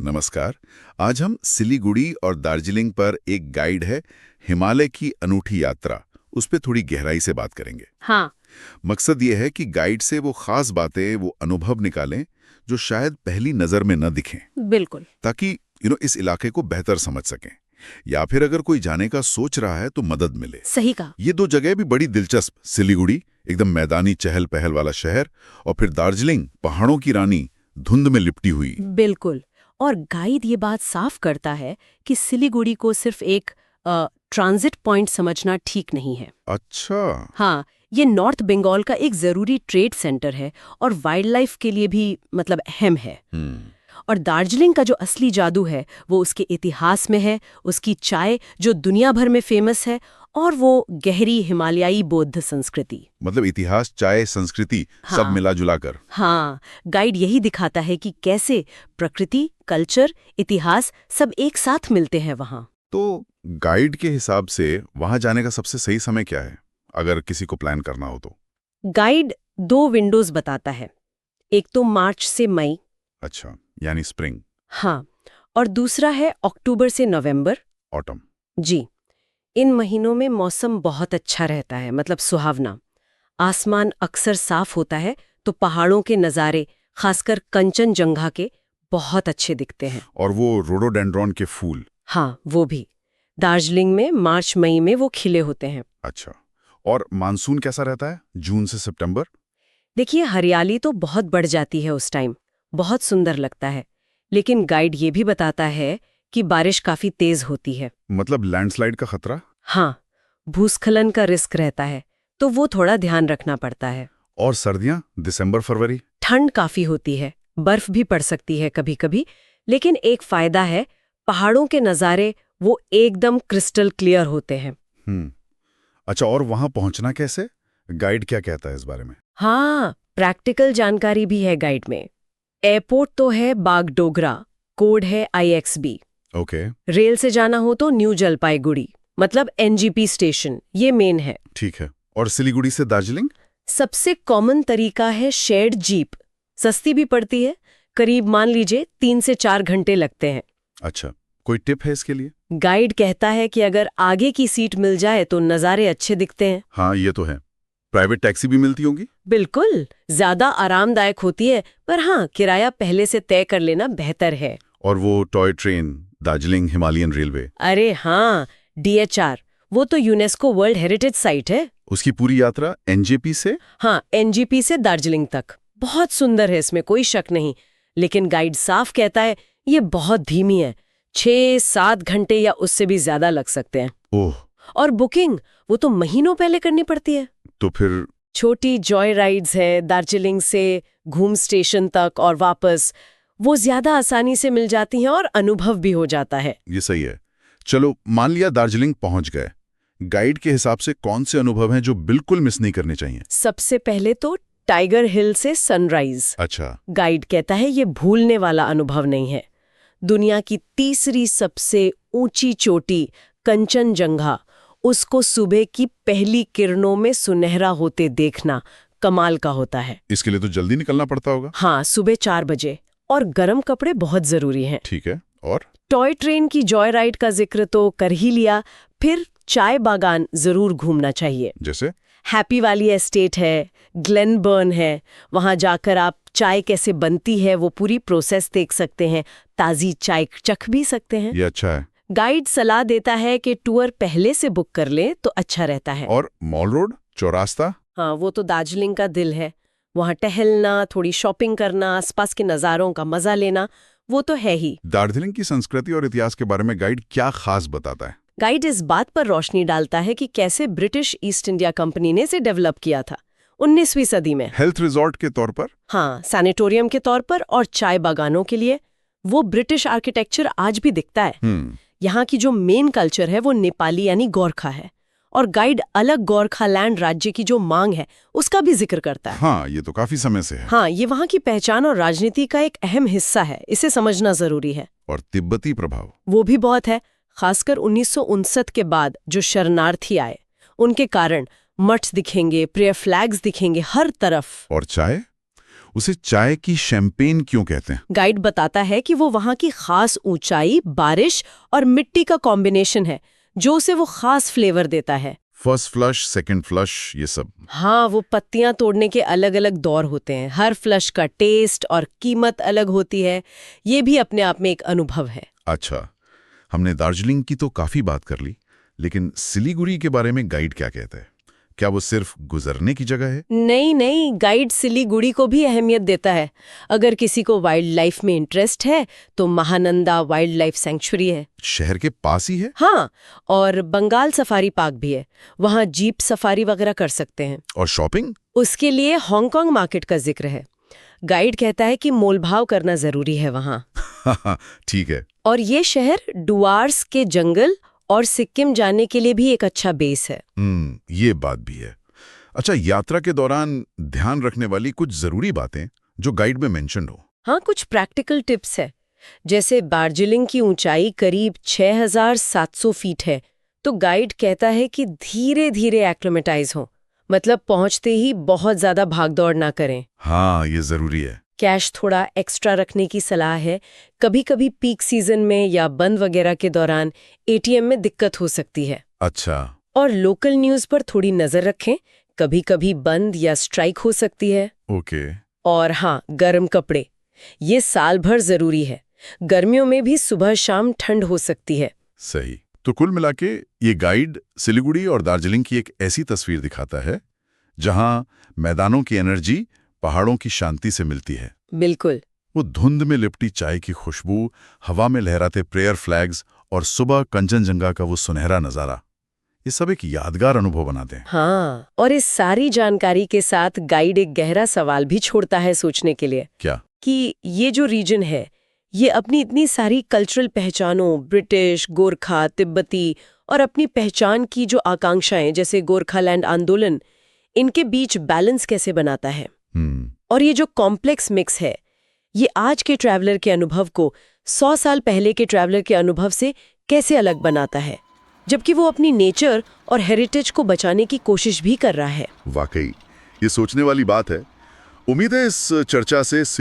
नमस्कार। आज हम सिलीगुड़ी और दार्जिलिंग पर एक गाइड है हिमालय की अनूठी यात्रा, उस पे थोड़ी गहराई से बात करेंगे। हाँ। मकसद ये है कि गाइड से वो खास बातें, वो अनुभव निकालें जो शायद पहली नजर में न दिखें, बिल्कुल। ताकि इस इलाके को बेहतर समझ सकें, या फिर अगर कोई जाने का सोच रहा है तो मदद मिले। सही कहा। ये दो जगह भी बड़ी दिलचस्प, सिलीगुड़ी एकदम मैदानी चहल पहल वाला शहर, और फिर दार्जिलिंग पहाड़ों की रानी, धुंध में लिपटी हुई। बिल्कुल। और गाइड ये बात साफ करता है कि सिलीगुड़ी को सिर्फ एक ट्रांजिट पॉइंट समझना ठीक नहीं है। अच्छा। हाँ, ये नॉर्थ बंगाल का एक जरूरी ट्रेड सेंटर है और वाइल्ड लाइफ के लिए भी अहम है। और दार्जिलिंग का जो असली जादू है वो उसके इतिहास में है, उसकी चाय जो दुनिया भर में फेमस है, और वो गहरी हिमालयाई बौद्ध संस्कृति। इतिहास, चाय, संस्कृति, हाँ, सब मिला जुला कर। हाँ, गाइड यही दिखाता है कि कैसे प्रकृति, कल्चर, इतिहास सब एक साथ मिलते हैं वहाँ। तो गाइड के हिसाब से वहां जाने का सबसे सही समय क्या है, अगर किसी को प्लान करना हो तो? गाइड 2 विंडोज बताता है। एक तो मार्च से मई। अच्छा, यानी स्प्रिंग। हाँ, और दूसरा है अक्टूबर से नवंबर। ऑटम। जी, इन महीनों में मौसम बहुत अच्छा रहता है, सुहावना। आसमान अक्सर साफ होता है, तो पहाड़ों के नज़ारे, खासकर कंचनजंगा के, बहुत अच्छे दिखते हैं। और वो रोडोडेंड्रॉन के फूल? हाँ, वो भी दार्जिलिंग में मार्च मई में वो खिले होते हैं। अच्छा, और मानसून कैसा रहता है, जून से सितंबर? देखिए, हरियाली तो बहुत बढ़ जाती है उस टाइम, बहुत सुंदर लगता है। लेकिन गाइड ये भी बताता है कि बारिश काफी तेज होती है। लैंडस्लाइड का खतरा? हाँ, भूस्खलन का रिस्क रहता है, तो वो थोड़ा ध्यान रखना पड़ता है। और सर्दियां, दिसंबर फरवरी? ठंड काफी होती है, बर्फ भी पड़ सकती है कभी-कभी, लेकिन एक फायदा है, पहाड़ों के नज़ारे वो एकदम क्रिस्टल क्लियर होते हैं। अच्छा, और वहां पहुंचना कैसे? गाइड क्या कहता है इस बारे में? हाँ, प्रैक्टिकल जानकारी भी है गाइड में। एयरपोर्ट तो है बागडोगरा, कोड है IXB। ओके। रेल से जाना हो तो न्यू जलपाईगुड़ी, NGP स्टेशन, ये मेन है। ठीक है। और सिलीगुड़ी से दार्जिलिंग? सबसे कॉमन तरीका है शेयर्ड जीप, सस्ती भी पड़ती है, करीब मान लीजिए 3 से 4 घंटे लगते हैं। अच्छा, कोई टिप है इसके लिए? गाइड कहता है कि अगर आगे की सीट मिल जाए तो नज़ारे अच्छे दिखते हैं। हाँ, ये तो है। प्राइवेट टैक्सी भी मिलती होंगी? बिल्कुल, ज्यादा आरामदायक होती है, पर हाँ, किराया पहले से तय कर लेना बेहतर है। और वो toy train, Darjeeling Himalayan railway? अरे हाँ, DHR, वो तो यूनेस्को वर्ल्ड हेरिटेज साइट है। उसकी पूरी यात्रा NJP से? हाँ, NGP से दार्जिलिंग तक बहुत सुंदर है, इसमें कोई शक नहीं। लेकिन गाइड साफ कहता है ये बहुत धीमी है, 6-7 घंटे या उससे भी ज्यादा लग सकते हैं। ओह। और बुकिंग वो तो महीनों पहले करनी पड़ती है। तो फिर? छोटी जॉय राइड्स है दार्जिलिंग से घूम स्टेशन तक और वापस, वो ज्यादा आसानी से मिल जाती हैं और अनुभव भी हो जाता है। ये सही है। चलो, मान लिया दार्जिलिंग पहुंच गए, गाइड के हिसाब से कौन से अनुभव हैं जो बिल्कुल मिस नहीं करने चाहिए? सबसे पहले तो टाइगर हिल से सनराइज। अच्छा। गाइड कहता है ये भूलने वाला अनुभव नहीं है। दुनिया की तीसरी सबसे ऊंची चोटी कंचनजंगा, उसको सुबह की पहली किरणों में सुनहरा होते देखना कमाल का होता है। इसके लिए तो जल्दी निकलना पड़ता होगा? हाँ, सुबह 4 बजे, और गर्म कपड़े बहुत जरूरी हैं। ठीक है। और टॉय ट्रेन की जॉय राइड का जिक्र तो कर ही लिया, फिर चाय बागान जरूर घूमना चाहिए। जैसे? हैप्पी वैली एस्टेट है, ग्लेनबर्न है, वहां जाकर आप चाय कैसे बनती है वो पूरी प्रोसेस देख सकते हैं, ताज़ी चाय चख भी सकते हैं। ये अच्छा है। गाइड सलाह देता है कि टूर पहले से बुक कर ले तो अच्छा रहता है। और मॉल रोड, चौरास्ता? हाँ, वो तो दार्जिलिंग का दिल है, वहाँ टहलना, थोड़ी शॉपिंग करना, आसपास के नज़ारों का मजा लेना, वो तो है ही। दार्जिलिंग की संस्कृति और इतिहास के बारे में गाइड क्या खास बताता है? गाइड इस बात पर रोशनी डालता है कि कैसे ब्रिटिश ईस्ट इंडिया कंपनी ने इसे डेवलप किया था 19वीं सदी में। हेल्थ रिजॉर्ट के तौर पर? हाँ, सैनिटोरियम के तौर पर और चाय बागानों के लिए। वो ब्रिटिश आर्किटेक्चर आज भी दिखता है। यहाँ की जो मेन कल्चर है वो नेपाली यानी गोरखा है, और गाइड अलग गोरखा लैंड राज्य की जो मांग है उसका भी जिक्र करता है। हाँ, ये तो काफी समय से है। हाँ, ये वहाँ की पहचान और राजनीति का एक अहम हिस्सा है, इसे समझना जरूरी है। और तिब्बती प्रभाव? वो भी बहुत है, खासकर 1959 के बाद जो शरणार्थी आए उनके कारण मठ दिखेंगे, प्रेयर फ्लैग्स दिखेंगे हर तरफ। और चाय? उसे चाय की शैंपेन क्यों कहते हैं? गाइड बताता है कि वो वहाँ की खास ऊंचाई, बारिश और मिट्टी का कॉम्बिनेशन है जो उसे वो खास फ्लेवर देता है। फर्स्ट फ्लश, सेकंड फ्लश, ये सब। हाँ, वो पत्तियां तोड़ने के अलग अलग दौर होते हैं। हर फ्लश का टेस्ट और कीमत अलग होती है। ये भी अपने आप में एक अनुभव है। अच्छा, हमने दार्जिलिंग की तो काफी बात कर ली, लेकिन सिलीगुड़ी के बारे में गाइड क्या कहता है? क्या वो सिर्फ गुजरने की जगह है? नहीं, गाइड सिलीगुड़ी को भी अहमियत देता है। अगर किसी को वाइल्ड लाइफ में इंटरेस्ट है तो महानंदा वाइल्ड लाइफ सेंचुरी है। शहर के पास ही है? हाँ, और बंगाल सफारी पार्क भी है। वहाँ जीप सफारी वगैरह कर सकते हैं। और शॉपिंग? उसके लिए हांगकांग मार्केट का जिक्र है। गाइड कहता है कि मोलभाव करना जरूरी है वहाँ। ठीक है। और ये शहर डुआर्स के जंगल और सिक्किम जाने के लिए भी एक अच्छा बेस है। ये बात भी है। अच्छा, यात्रा के दौरान ध्यान रखने वाली कुछ जरूरी बातें जो गाइड में मेंशन हो? हाँ, कुछ प्रैक्टिकल टिप्स है। जैसे दार्जिलिंग की ऊंचाई करीब 6700 फीट है, तो गाइड कहता है कि धीरे धीरे एक्लिमेटाइज हो, मतलब पहुंचते ही बहुत ज्यादा भागदौड़ ना करें। हाँ, ये जरूरी है। कैश थोड़ा एक्स्ट्रा रखने की सलाह है। कभी कभी पीक सीजन में या बंद वगैरह के दौरान एटीएम में दिक्कत हो सकती है। अच्छा। और लोकल न्यूज़ पर थोड़ी नजर रखें, कभी कभी बंद या स्ट्राइक हो सकती है। ओके। और हाँ, गर्म कपड़े, ये साल भर जरूरी है। गर्मियों में भी सुबह शाम ठंड हो सकती है। सही। तो कुल मिला के ये गाइड सिलीगुड़ी और दार्जिलिंग की एक ऐसी तस्वीर दिखाता है जहां मैदानों की एनर्जी पहाड़ों की शांति से मिलती है। बिल्कुल। वो धुंध में लिपटी चाय की खुशबू, हवा में लहराते प्रेयर फ्लैग्स और सुबह कंचनजंगा का वो सुनहरा नजारा, ये सब एक यादगार अनुभव बनाते हैं। हाँ, और इस सारी जानकारी के साथ गाइड एक गहरा सवाल भी छोड़ता है सोचने के लिए। क्या? कि ये जो रीजन है, ये अपनी इतनी सारी कल्चरल पहचानों, ब्रिटिश, गोरखा, तिब्बती और अपनी पहचान की जो आकांक्षाएं जैसे गोरखालैंड आंदोलन, इनके बीच बैलेंस कैसे बनाता है। और ये जो कॉम्प्लेक्स मिक्स है, ये आज के ट्रैवलर के अनुभव को 100 साल पहले के ट्रैवलर के अनुभव से कैसे अलग बनाता है, जबकि वो अपनी नेचर और हेरिटेज को बचाने की कोशिश भी कर रहा है। वाकई ये सोचने वाली बात है। उम्मीद है इस चर्चा से